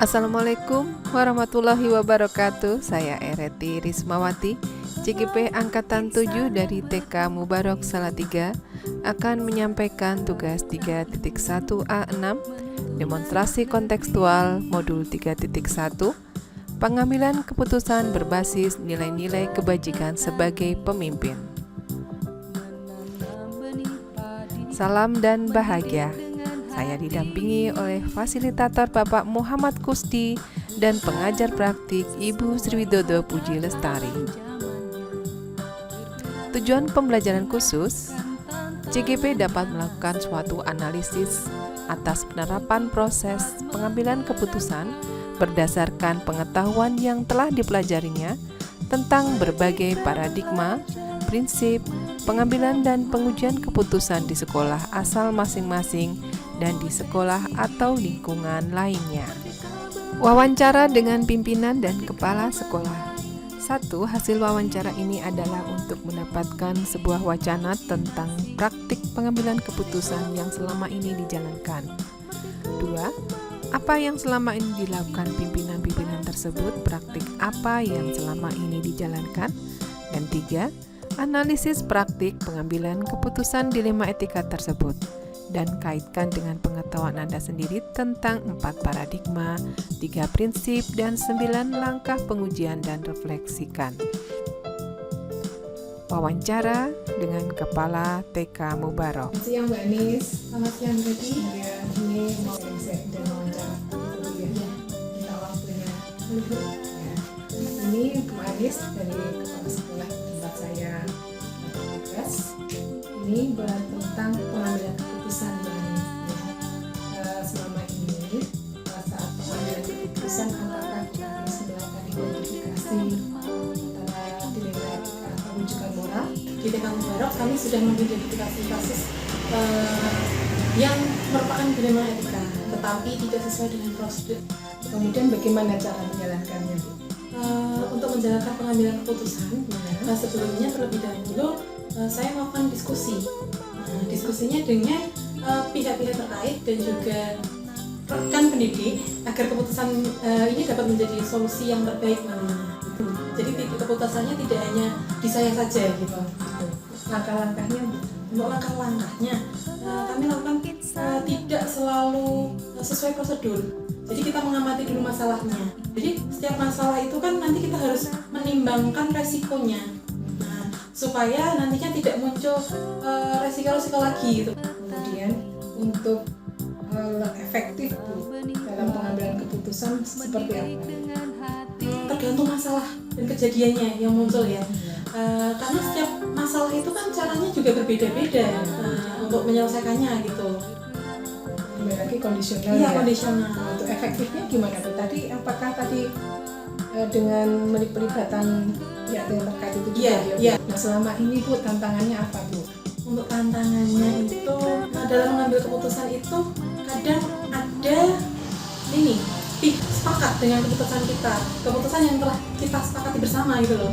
Assalamualaikum warahmatullahi wabarakatuh. Saya Ereti Rismawati, CGP Angkatan 7 dari TK Mubarok Salatiga akan menyampaikan tugas 3.1A6 demonstrasi kontekstual modul 3.1 pengambilan keputusan berbasis nilai-nilai kebajikan sebagai pemimpin. Salam dan bahagia. Saya didampingi oleh fasilitator Bapak Muhammad Kusti dan pengajar praktik Ibu Sriwidodo Puji Lestari. Tujuan pembelajaran khusus, CGP dapat melakukan suatu analisis atas penerapan proses pengambilan keputusan berdasarkan pengetahuan yang telah dipelajarinya tentang berbagai paradigma, prinsip, pengambilan dan pengujian keputusan di sekolah asal masing-masing dan di sekolah atau lingkungan lainnya. Wawancara dengan pimpinan dan kepala sekolah. 1. Hasil wawancara ini adalah untuk mendapatkan sebuah wacana tentang praktik pengambilan keputusan yang selama ini dijalankan. 2. Apa yang selama ini dilakukan pimpinan-pimpinan tersebut, praktik apa yang selama ini dijalankan. Dan 3. Analisis praktik pengambilan keputusan dilema etika tersebut dan kaitkan dengan pengetahuan Anda sendiri tentang 4 paradigma, 3 prinsip, dan 9 langkah pengujian dan refleksikan. Wawancara dengan Kepala TK Mubarok. Selamat siang Mbak Anis. Selamat siang Betty. Ya, ini mau riset dan wawancara. Ya, kita waktunya. Ya. Ini Bu Anis dari Kepala Sekolah tempat saya tugas. Ini tentang pengambilan keputusan selama ini saat pengambilan keputusan apakah kita harus melakukan identifikasi antara dilema etika atau rujukan moral. Di TK Mubarok kami sudah mengidentifikasi kasus yang merupakan dilema etika tetapi tidak sesuai dengan prosedur. Kemudian bagaimana cara menjalankannya, Bu? Untuk menjalankan pengambilan keputusan, sebelumnya terlebih dahulu saya melakukan diskusi. Diskusinya dengan pihak-pihak terkait dan juga rekan pendidik agar keputusan ini dapat menjadi solusi yang terbaik nantinya. Jadi keputusannya tidak hanya di saya saja gitu. Langkah-langkahnya, untuk langkah-langkahnya kami lakukan tidak selalu sesuai prosedur. Jadi kita mengamati dulu masalahnya. Jadi setiap masalah itu kan nanti kita harus menimbangkan resikonya. Supaya nantinya tidak muncul resiko-resiko lagi gitu. Kemudian untuk efektif dalam pengambilan keputusan seperti apa? Tergantung masalah dan kejadiannya yang muncul ya. Karena setiap masalah itu kan caranya juga berbeda-beda untuk menyelesaikannya gitu. Kembali lagi kondisional. Iya, kondisional. Untuk efektifnya gimana Bu? Tadi apakah dengan pelibatan ya dengan terkait itu juga ya. Nah selama ini Bu tantangannya apa Bu? Untuk tantangannya itu dalam mengambil keputusan itu kadang ada sepakat dengan keputusan yang telah kita sepakati bersama gitu loh.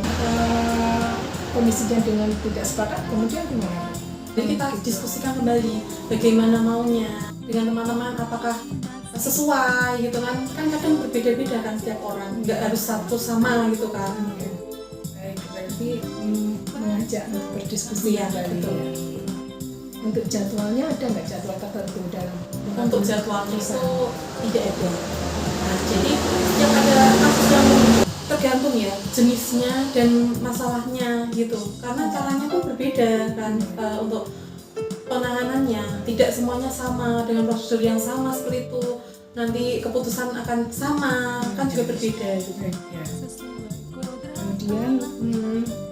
Kondisinya dengan tidak sepakat kemudian gimana? Jadi kita diskusikan kembali bagaimana maunya dengan teman-teman, apakah sesuai gitu kan kadang berbeda-beda kan setiap orang, nggak harus satu sama gitu kan. Baik, berarti mengajak untuk berdiskusi ya, gitu. Untuk jadwalnya ada nggak jadwal tertentu dalam? Untuk jadwalnya itu tidak ada. Nah, jadi yang ada kasus yang tergantung ya jenisnya dan masalahnya gitu, karena caranya pun berbeda kan untuk penanganannya, tidak semuanya sama dengan prosedur yang sama seperti itu. Nanti keputusan akan sama kan juga berbeda gitu ya. Kemudian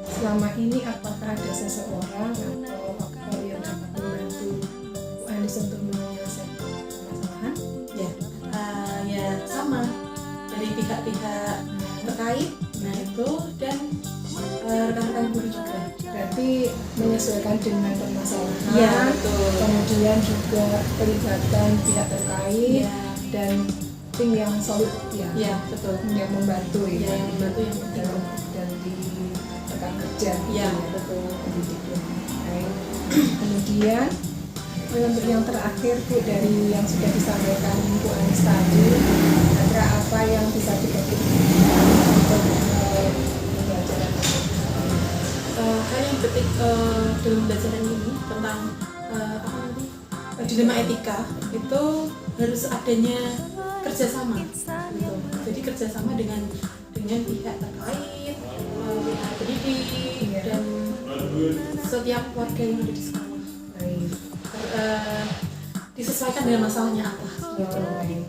selama ini apakah ada seseorang atau faktor yang dapat membantu Bu Anis untuk menyelesaikan permasalahan? Ya sama dari pihak-pihak terkait, nah itu dan rekan-rekan guru juga. Berarti menyesuaikan dengan permasalahan. Ya, betul. Kemudian juga pelibatan pihak terkait dan tim yang solid ya, betul. Yang membantu yang membantu yang dalam dan di rekan kerja. Ya, betul. Kemudian untuk yang terakhir Bu dari yang sudah disampaikan Bu Anis tadi, kira-kira apa yang bisa dipetik untuk pembelajaran? Hal yang penting dalam pembelajaran ini tentang apa nanti dilema etika itu harus adanya kerjasama gitu. Jadi kerjasama dengan pihak terkait, pihak pendidik dan setiap warga yang ada di sekolah. Baik. Disesuaikan dengan masalahnya apa gitu. Baik.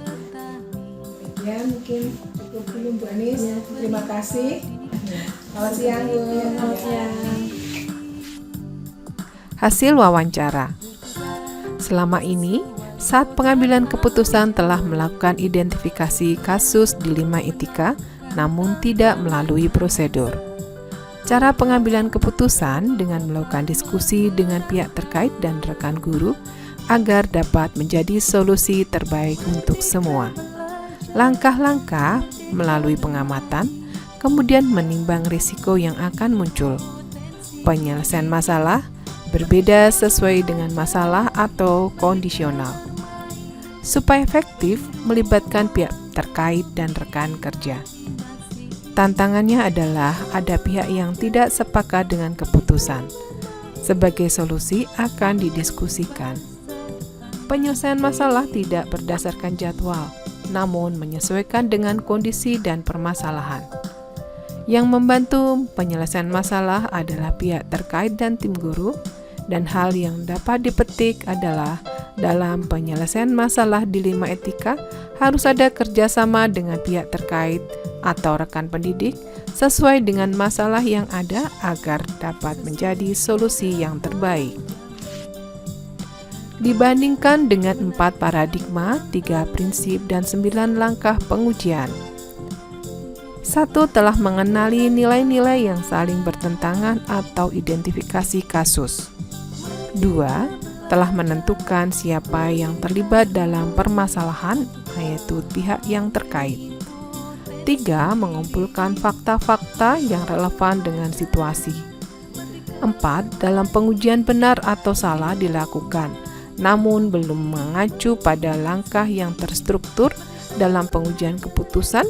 Ya, mungkin cukup dulu Bu Anis. Terima kasih. Selamat siang Bu. Selamat siang. Hasil wawancara. Selama ini, saat pengambilan keputusan telah melakukan identifikasi kasus dilema etika, namun tidak melalui prosedur. Cara pengambilan keputusan dengan melakukan diskusi dengan pihak terkait dan rekan guru agar dapat menjadi solusi terbaik untuk semua. Langkah-langkah melalui pengamatan, kemudian menimbang risiko yang akan muncul. Penyelesaian masalah berbeda sesuai dengan masalah atau kondisional. Supaya efektif, melibatkan pihak terkait dan rekan kerja. Tantangannya adalah ada pihak yang tidak sepakat dengan keputusan. Sebagai solusi akan didiskusikan. Penyelesaian masalah tidak berdasarkan jadwal, namun menyesuaikan dengan kondisi dan permasalahan. Yang membantu penyelesaian masalah adalah pihak terkait dan tim guru, dan hal yang dapat dipetik adalah dalam penyelesaian masalah dilema etika harus ada kerjasama dengan pihak terkait atau rekan pendidik sesuai dengan masalah yang ada agar dapat menjadi solusi yang terbaik. Dibandingkan dengan 4 paradigma, 3 prinsip, dan 9 langkah pengujian. 1. Telah mengenali nilai-nilai yang saling bertentangan atau identifikasi kasus. 2. Telah menentukan siapa yang terlibat dalam permasalahan, yaitu pihak yang terkait. 3. Mengumpulkan fakta-fakta yang relevan dengan situasi. 4. Dalam pengujian benar atau salah dilakukan, namun belum mengacu pada langkah yang terstruktur dalam pengujian keputusan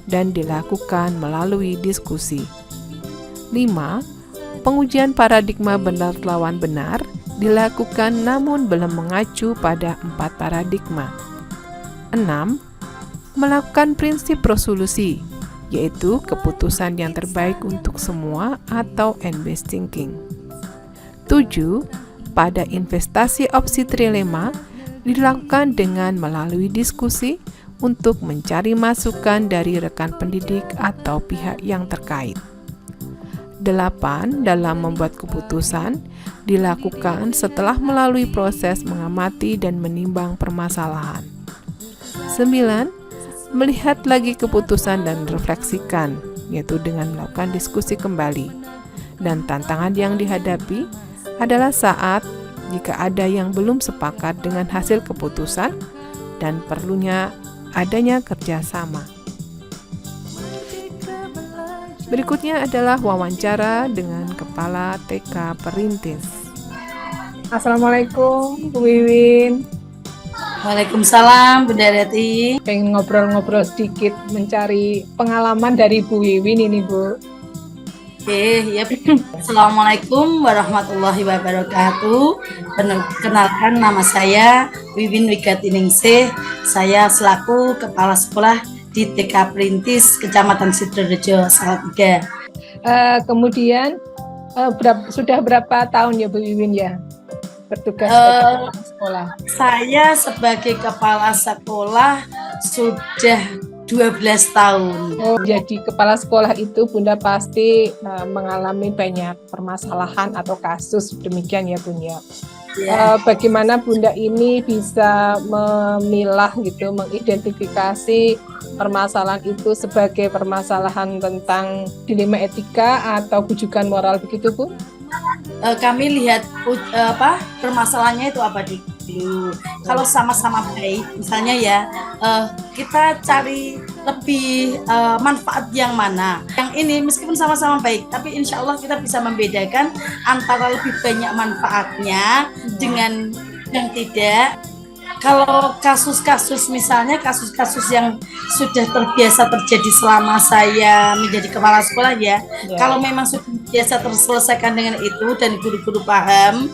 dan dilakukan melalui diskusi. 5. Pengujian paradigma benar lawan benar dilakukan namun belum mengacu pada 4 paradigma. 6. Melakukan prinsip resolusi, yaitu keputusan yang terbaik untuk semua atau end-based thinking. 7. Pada investasi opsi trilema dilakukan dengan melalui diskusi untuk mencari masukan dari rekan pendidik atau pihak yang terkait. 8. Dalam membuat keputusan dilakukan setelah melalui proses mengamati dan menimbang permasalahan. 9. Melihat lagi keputusan dan refleksikan, yaitu dengan melakukan diskusi kembali. Dan tantangan yang dihadapi adalah saat jika ada yang belum sepakat dengan hasil keputusan dan perlunya adanya kerjasama. Berikutnya adalah wawancara dengan Kepala TK Perintis. Assalamualaikum Bu Wiwin. Waalaikumsalam Bunda Reti. Pengen ngobrol-ngobrol sedikit, mencari pengalaman dari Bu Wiwin ini Bu. Oke, ya. Assalamualaikum warahmatullahi wabarakatuh. Perkenalkan, nama saya Wiwin Wigatiningsih. Saya selaku Kepala Sekolah di TK Perintis, Kecamatan Sidorejo, Salatiga. Kemudian sudah berapa tahun ya Bu Wiwin ya bertugas sebagai kepala sekolah? Saya sebagai kepala sekolah sudah 12 tahun. Oh, jadi kepala sekolah itu Bunda pasti mengalami banyak permasalahan atau kasus, demikian ya Bunda. Ya. Bagaimana Bunda ini bisa memilah gitu, mengidentifikasi permasalahan itu sebagai permasalahan tentang dilema etika atau bujukan moral, begitu Bu? Kami lihat permasalahannya itu apa dulu. Kalau sama-sama baik, misalnya ya, kita cari lebih manfaat yang mana. Yang ini meskipun sama-sama baik, tapi insya Allah kita bisa membedakan antara lebih banyak manfaatnya dengan yang tidak. Kalau kasus-kasus misalnya kasus-kasus yang sudah terbiasa terjadi selama saya menjadi kepala sekolah ya, kalau memang sudah biasa terselesaikan dengan itu dan guru-guru paham,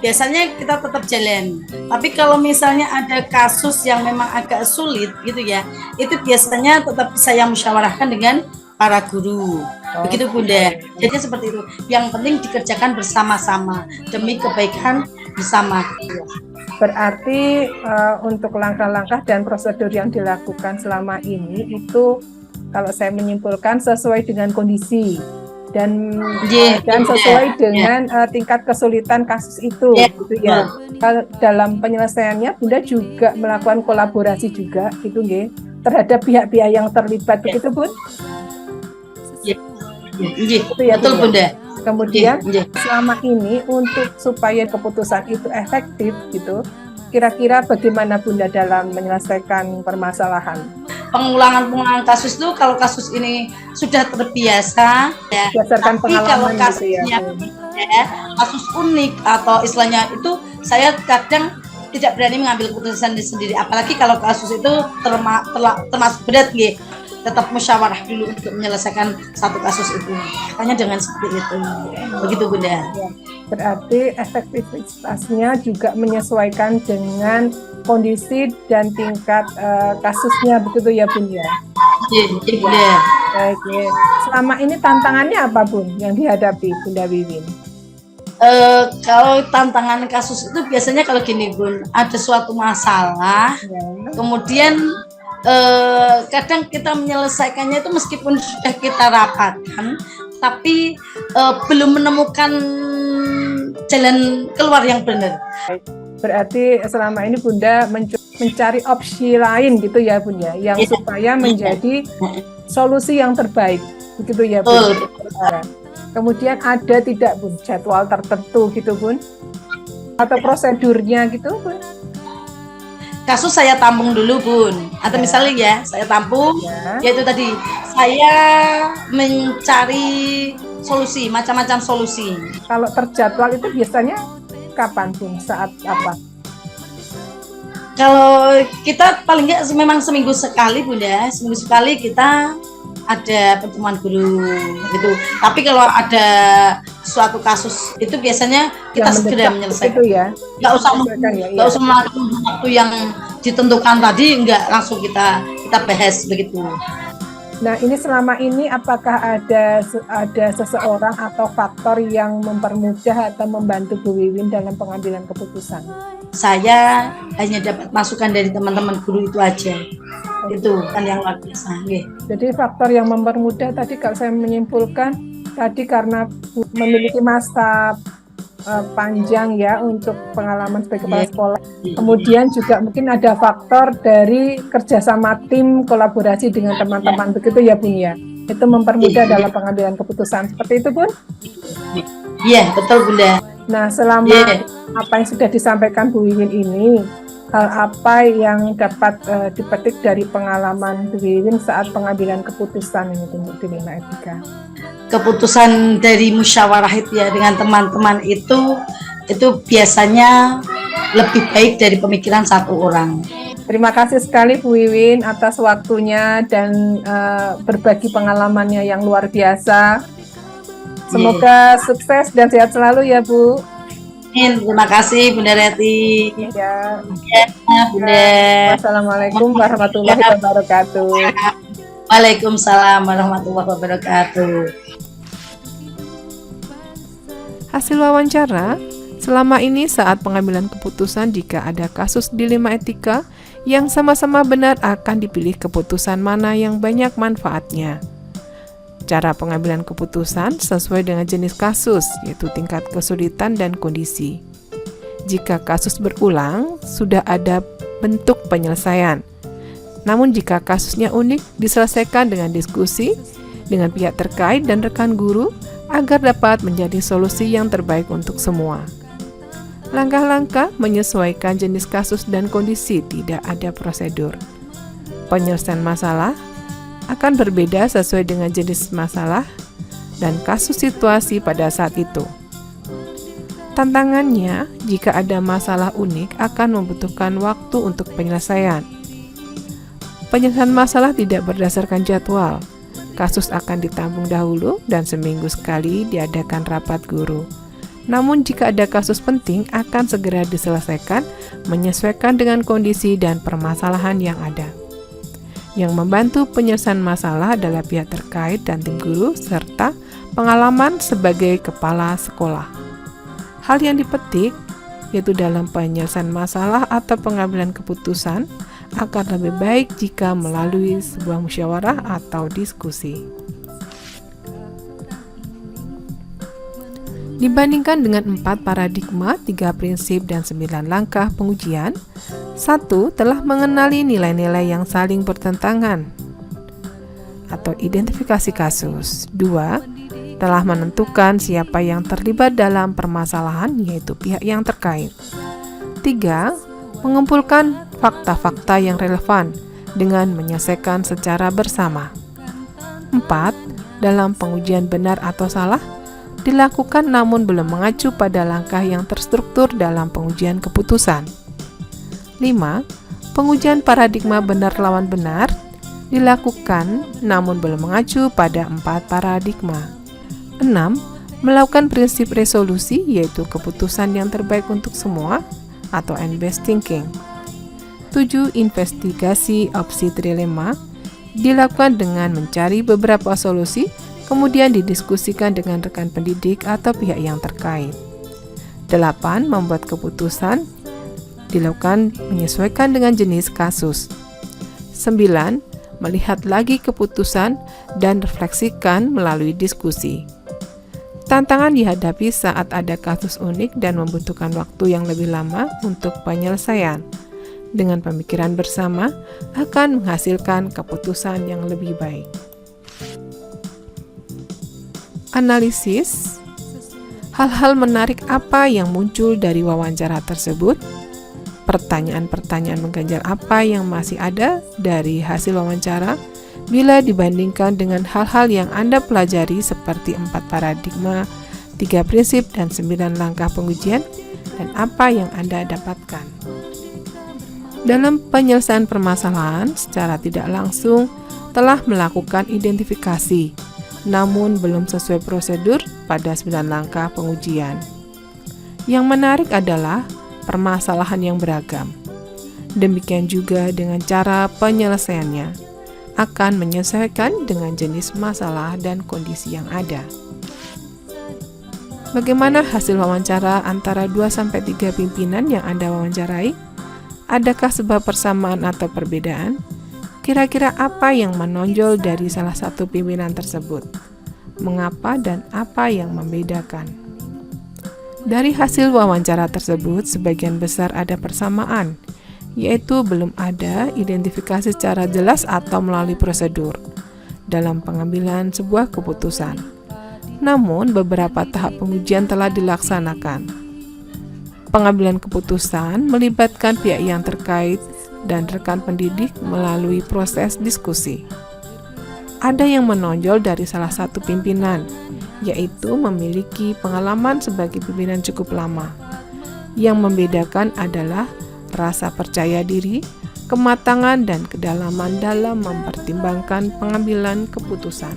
biasanya kita tetap jalan. Tapi kalau misalnya ada kasus yang memang agak sulit gitu ya, itu biasanya tetap saya musyawarahkan dengan para guru. Begitu Bunda. Jadi seperti itu. Yang penting dikerjakan bersama-sama demi kebaikan bersama. Berarti untuk langkah-langkah dan prosedur yang dilakukan selama ini itu kalau saya menyimpulkan sesuai dengan kondisi dan sesuai dengan tingkat kesulitan kasus itu, gitu ya. Kalau dalam penyelesaiannya Bunda juga melakukan kolaborasi juga, gitu nggih, terhadap pihak-pihak yang terlibat, begitu Bun? Betul Bunda. Kemudian selama ini untuk supaya keputusan itu efektif gitu, kira-kira bagaimana Bunda dalam menyelesaikan permasalahan? Pengulangan kasus itu kalau kasus ini sudah terbiasa ya, berdasarkan tapi kalau pengalaman kasusnya gitu ya. Kasus unik atau istilahnya itu saya kadang tidak berani mengambil keputusan sendiri, apalagi kalau kasus itu termasuk berat gitu. Tetap musyawarah dulu untuk menyelesaikan satu kasus itu. Makanya dengan seperti itu. Begitu Bunda. Ya, berarti efektivitasnya juga menyesuaikan dengan kondisi dan tingkat kasusnya, begitu ya Bun ya? Iya Bunda. Baik, ya. Selama ini tantangannya apa Bun yang dihadapi Bunda Wiwin? Kalau tantangan kasus itu biasanya kalau gini Bun, ada suatu masalah, kemudian kadang kita menyelesaikannya itu meskipun sudah kita rapatkan, tapi belum menemukan jalan keluar yang benar. Berarti selama ini Bunda mencari opsi lain gitu ya Bun ya, yang supaya menjadi solusi yang terbaik, begitu ya Bun. Kemudian ada tidak Bun jadwal tertentu gitu Bun, atau prosedurnya gitu Bun? Kasus saya tampung dulu Bun, atau misalnya ya saya tampung, yaitu tadi saya mencari solusi, macam-macam solusi. Kalau terjadwal itu biasanya kapan Bun, saat apa? Kalau kita paling nggak memang seminggu sekali Bunda, seminggu sekali kita ada pertemuan guru gitu. Tapi kalau ada suatu kasus itu biasanya kita segera menyelesaikan. Itu ya. Nggak usah melakukan waktu yang ditentukan tadi, nggak langsung kita bahas begitu. Nah, ini selama ini apakah ada seseorang atau faktor yang mempermudah atau membantu Bu Wiwin dalam pengambilan keputusan? Saya hanya dapat masukan dari teman-teman guru itu aja. Itu kan yang luar biasa. Jadi faktor yang mempermudah tadi kalau saya menyimpulkan tadi karena memiliki masa panjang ya untuk pengalaman sebagai kepala sekolah. Kemudian juga mungkin ada faktor dari kerjasama tim, kolaborasi dengan teman-teman, begitu ya Bun ya. Itu mempermudah dalam pengambilan keputusan. Seperti itu Bun? Iya, betul Bunda. Nah, selama apa yang sudah disampaikan Bu Wiwin ini, hal apa yang dapat dipetik dari pengalaman Bu Wiwin saat pengambilan keputusan ini untuk dilema etika? Keputusan dari musyawarah itu ya dengan teman-teman itu biasanya lebih baik dari pemikiran satu orang. Terima kasih sekali Bu Wiwin atas waktunya dan berbagi pengalamannya yang luar biasa. Semoga sukses dan sehat selalu ya Bu. Terima kasih Bunda Reti. Ya. Bunda. Wassalamualaikum warahmatullahi wabarakatuh. Waalaikumsalam warahmatullahi wabarakatuh. Hasil wawancara, selama ini saat pengambilan keputusan jika ada kasus dilema etika yang sama-sama benar akan dipilih keputusan mana yang banyak manfaatnya. Cara pengambilan keputusan sesuai dengan jenis kasus, yaitu tingkat kesulitan dan kondisi. Jika kasus berulang, sudah ada bentuk penyelesaian. Namun jika kasusnya unik, diselesaikan dengan diskusi dengan pihak terkait dan rekan guru agar dapat menjadi solusi yang terbaik untuk semua. Langkah-langkah menyesuaikan jenis kasus dan kondisi, tidak ada prosedur. Penyelesaian masalah akan berbeda sesuai dengan jenis masalah dan kasus situasi pada saat itu. Tantangannya, jika ada masalah unik akan membutuhkan waktu untuk penyelesaian. Penyelesaian masalah tidak berdasarkan jadwal. Kasus akan ditampung dahulu dan seminggu sekali diadakan rapat guru. Namun jika ada kasus penting akan segera diselesaikan menyesuaikan dengan kondisi dan permasalahan yang ada. Yang membantu penyelesaian masalah adalah pihak terkait dan tim guru serta pengalaman sebagai kepala sekolah. Hal yang dipetik yaitu dalam penyelesaian masalah atau pengambilan keputusan akan lebih baik jika melalui sebuah musyawarah atau diskusi. Dibandingkan dengan 4 paradigma, 3 prinsip, dan 9 langkah pengujian, 1. Telah mengenali nilai-nilai yang saling bertentangan atau identifikasi kasus. 2. Telah menentukan siapa yang terlibat dalam permasalahan, yaitu pihak yang terkait. 3. Mengumpulkan fakta-fakta yang relevan dengan menyelesaikan secara bersama. 4. Dalam pengujian benar atau salah, dilakukan namun belum mengacu pada langkah yang terstruktur dalam pengujian keputusan. 5. Pengujian paradigma benar lawan benar dilakukan namun belum mengacu pada 4 paradigma. 6. Melakukan prinsip resolusi yaitu keputusan yang terbaik untuk semua atau end-based thinking. 7. Investigasi opsi trilema dilakukan dengan mencari beberapa solusi kemudian didiskusikan dengan rekan pendidik atau pihak yang terkait. 8. Membuat keputusan dilakukan menyesuaikan dengan jenis kasus. 9. Melihat lagi keputusan dan refleksikan melalui diskusi. Tantangan dihadapi saat ada kasus unik dan membutuhkan waktu yang lebih lama untuk penyelesaian. Dengan pemikiran bersama akan menghasilkan keputusan yang lebih baik. Analisis. Hal-hal menarik apa yang muncul dari wawancara tersebut? Pertanyaan-pertanyaan mengganjal apa yang masih ada dari hasil wawancara bila dibandingkan dengan hal-hal yang Anda pelajari seperti 4 paradigma, 3 prinsip, dan 9 langkah pengujian, dan apa yang Anda dapatkan. Dalam penyelesaian permasalahan secara tidak langsung telah melakukan identifikasi, namun belum sesuai prosedur pada 9 langkah pengujian. Yang menarik adalah permasalahan yang beragam. Demikian juga dengan cara penyelesaiannya akan menyesuaikan dengan jenis masalah dan kondisi yang ada. Bagaimana hasil wawancara antara 2-3 pimpinan yang Anda wawancarai? Adakah sebuah persamaan atau perbedaan? Kira-kira apa yang menonjol dari salah satu pimpinan tersebut? Mengapa dan apa yang membedakan? Dari hasil wawancara tersebut, sebagian besar ada persamaan, yaitu belum ada identifikasi secara jelas atau melalui prosedur dalam pengambilan sebuah keputusan. Namun, beberapa tahap pengujian telah dilaksanakan. Pengambilan keputusan melibatkan pihak yang terkait dan rekan pendidik melalui proses diskusi. Ada yang menonjol dari salah satu pimpinan, yaitu memiliki pengalaman sebagai pimpinan cukup lama. Yang membedakan adalah rasa percaya diri, kematangan, dan kedalaman dalam mempertimbangkan pengambilan keputusan.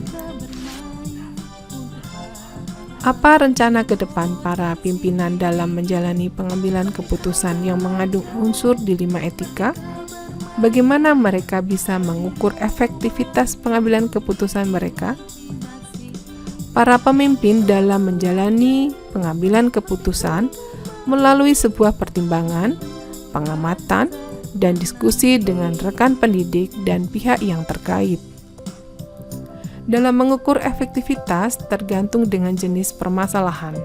Apa rencana ke depan para pimpinan dalam menjalani pengambilan keputusan yang mengandung unsur dilema etika? Bagaimana mereka bisa mengukur efektivitas pengambilan keputusan mereka? Para pemimpin dalam menjalani pengambilan keputusan melalui sebuah pertimbangan, pengamatan, dan diskusi dengan rekan pendidik dan pihak yang terkait. Dalam mengukur efektivitas tergantung dengan jenis permasalahan.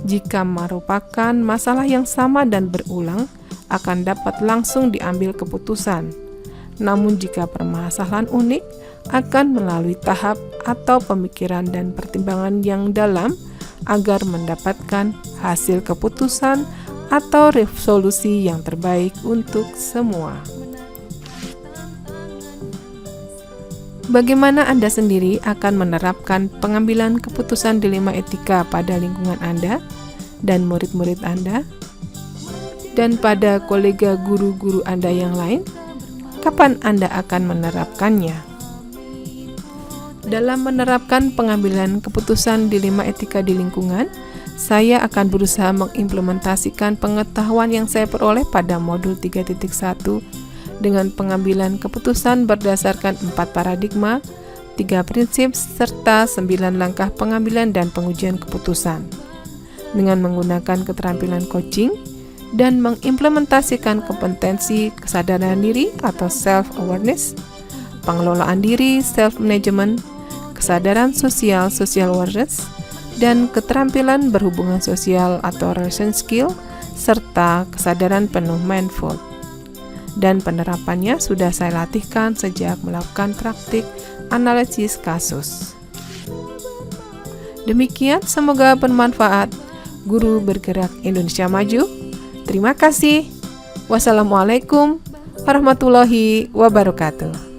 Jika merupakan masalah yang sama dan berulang, akan dapat langsung diambil keputusan. Namun jika permasalahan unik, akan melalui tahap atau pemikiran dan pertimbangan yang dalam agar mendapatkan hasil keputusan atau resolusi yang terbaik untuk semua. Bagaimana Anda sendiri akan menerapkan pengambilan keputusan dilema etika pada lingkungan Anda? dan murid-murid Anda? Dan pada kolega guru-guru Anda yang lain, kapan Anda akan menerapkannya? Dalam menerapkan pengambilan keputusan dilema etika di lingkungan, saya akan berusaha mengimplementasikan pengetahuan yang saya peroleh pada modul 3.1 dengan pengambilan keputusan berdasarkan 4 paradigma, 3 prinsip, serta 9 langkah pengambilan dan pengujian keputusan. Dengan menggunakan keterampilan coaching dan mengimplementasikan kompetensi kesadaran diri atau self-awareness, pengelolaan diri, self-management, kesadaran sosial, social awareness, dan keterampilan berhubungan sosial atau relation skill, serta kesadaran penuh mindful. Dan penerapannya sudah saya latihkan sejak melakukan praktik analisis kasus. Demikian, semoga bermanfaat. Guru Bergerak Indonesia Maju. Terima kasih. Wassalamualaikum warahmatullahi wabarakatuh.